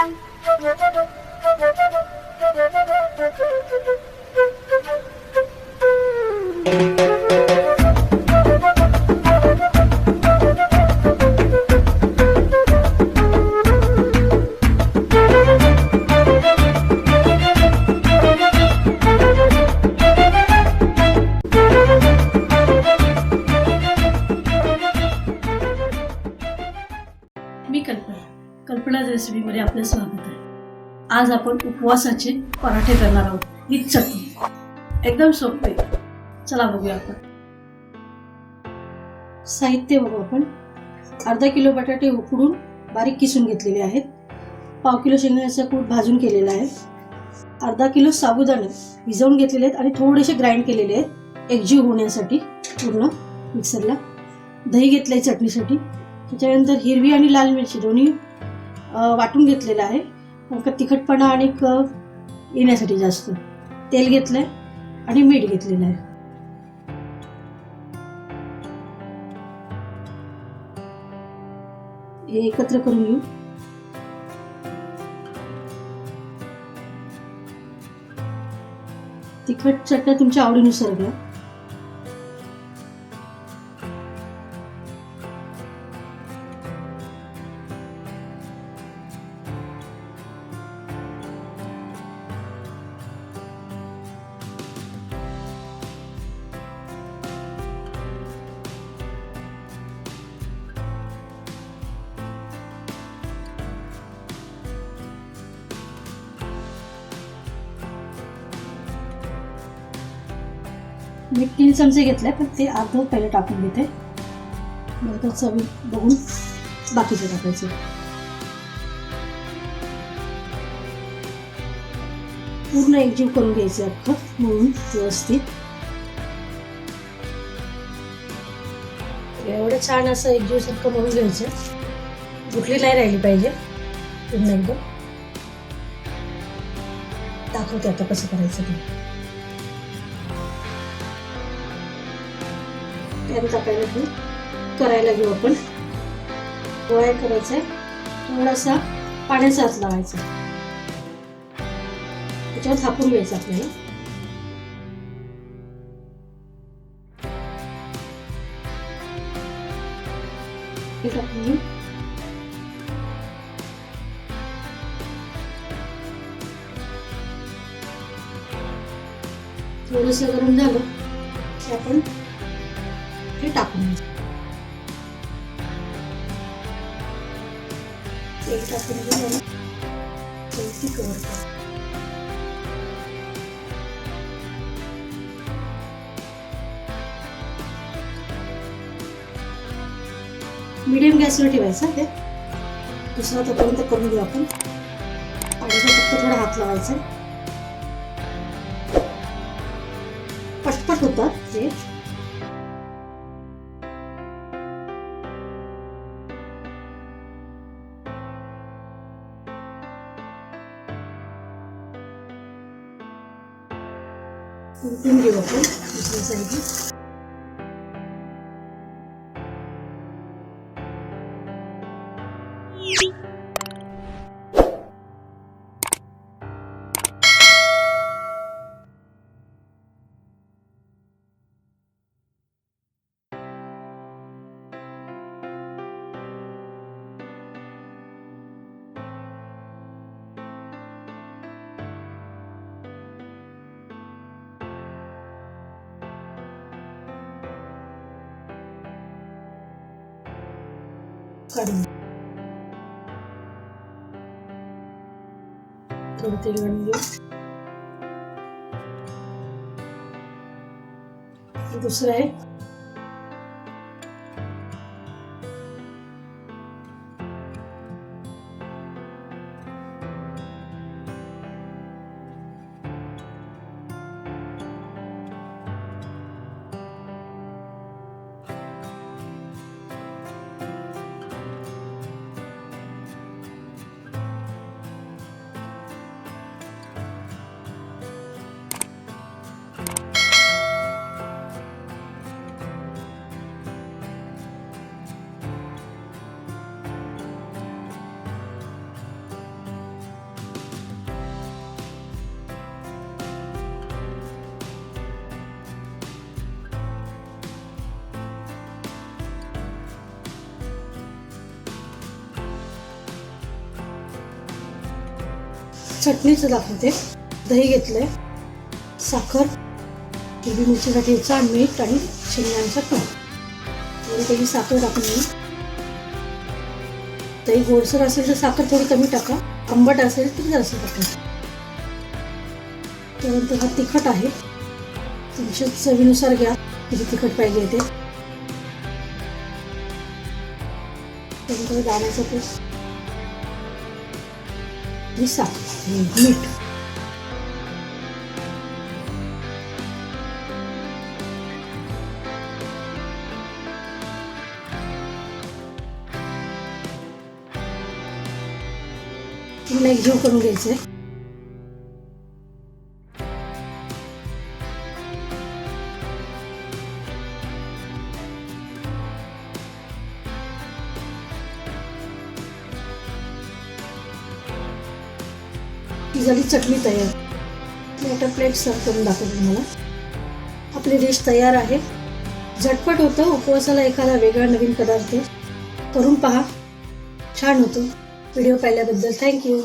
मी कल्पना रेसिपीमध्ये आपलं स्वागत आहे. आज आपण उपवासाचे पराठे करणार आहोत विथ चटणी. एकदम सोपे. चला बघूया आपण. साहित्य बघू आपण. अर्धा किलो बटाटे उकडून बारीक किसून घेतलेले आहेत. पाव किलो शेंगदाण्याचा कूट भाजून केलेला आहे. अर्धा किलो साबुदाणे भिजवून घेतलेले आहेत आणि थोडेसे ग्राइंड केलेले आहेत एकजीव होण्यासाठी पूर्ण मिक्सरला. दही घेतलंय चटणीसाठी. त्याच्यानंतर हिरवी आणि लाल मिरची दोन्ही वाटून घेतलेलं आहे तिखटपणा आणि येण्यासाठी. जास्त तेल घेतलंय आणि मीठ घेतलेलं आहे. हे एकत्र करून घेऊ. तिखट चटण्या तुमच्या आवडीनुसार घ्या. मी 3 चमचे घेतले पण ते अर्ध पहिले टाकून घेते. नंतर चवी बघून बाकीचे टाकायचे. पूर्ण एकजीव करून घ्यायचे अख्खं म्हणून व्यवस्थित. एवढं छान असं एकजीव सारखं म्हणून घ्यायचं. गुठली नाही राहिली पाहिजे. पूर्ण एकदम दाखवते आता कसं करायचं ते. टाकायला घेऊ. करायला घेऊ आपण. गोळा करायचा आहे. थोडासा पाण्याचा हात लावायचा. त्याच्यावर थापून घ्यायचं आपल्याला. हे टाकून घेऊ. थोडंसं गरम झालं की आपण हे टाकून घ्यायचं. तेल टाकून घेऊन तेल कव्हर करू. मीडियम गॅसवर ठेवायचं. ते दुसरा तोपर्यंत करून घेऊ आपण. पाण्याचा फक्त थोडा हात लावायचा. पटपट होतात ते. उलटून घेऊ आपण दुसऱ्या साईडला. काढून थोडं तेल घालून घेऊ. दुसरं आहे चटणीचं दाखवते. दही घेतलंय, साखर, हिरवी मिरचीचा ठेचा, मीठ आणि शेंगदाण्याचा कूट. थोडी त्याची साखर टाकून घेऊ. दही गोडसर असेल तर साखर थोडी कमी टाका, आंबट असेल तर जास्त टाका. त्यानंतर हा तिखट आहे, तुमच्या चवीनुसार घ्या किती तिखट पाहिजे ते. त्यानंतर दाण्याचं पीठ आणि साखर, मीठ. पुन्हा एकजीव करून घ्यायचंय. ही झाली चटणी तयार. मी आता प्लेट सर्व करून दाखवते तुम्हाला. आपली डिश तयार आहे. झटपट होतं. उपवासाला एखादा वेगळा नवीन पदार्थ करून पहा, छान होतो. व्हिडिओ पाहिल्याबद्दल थँक्यू.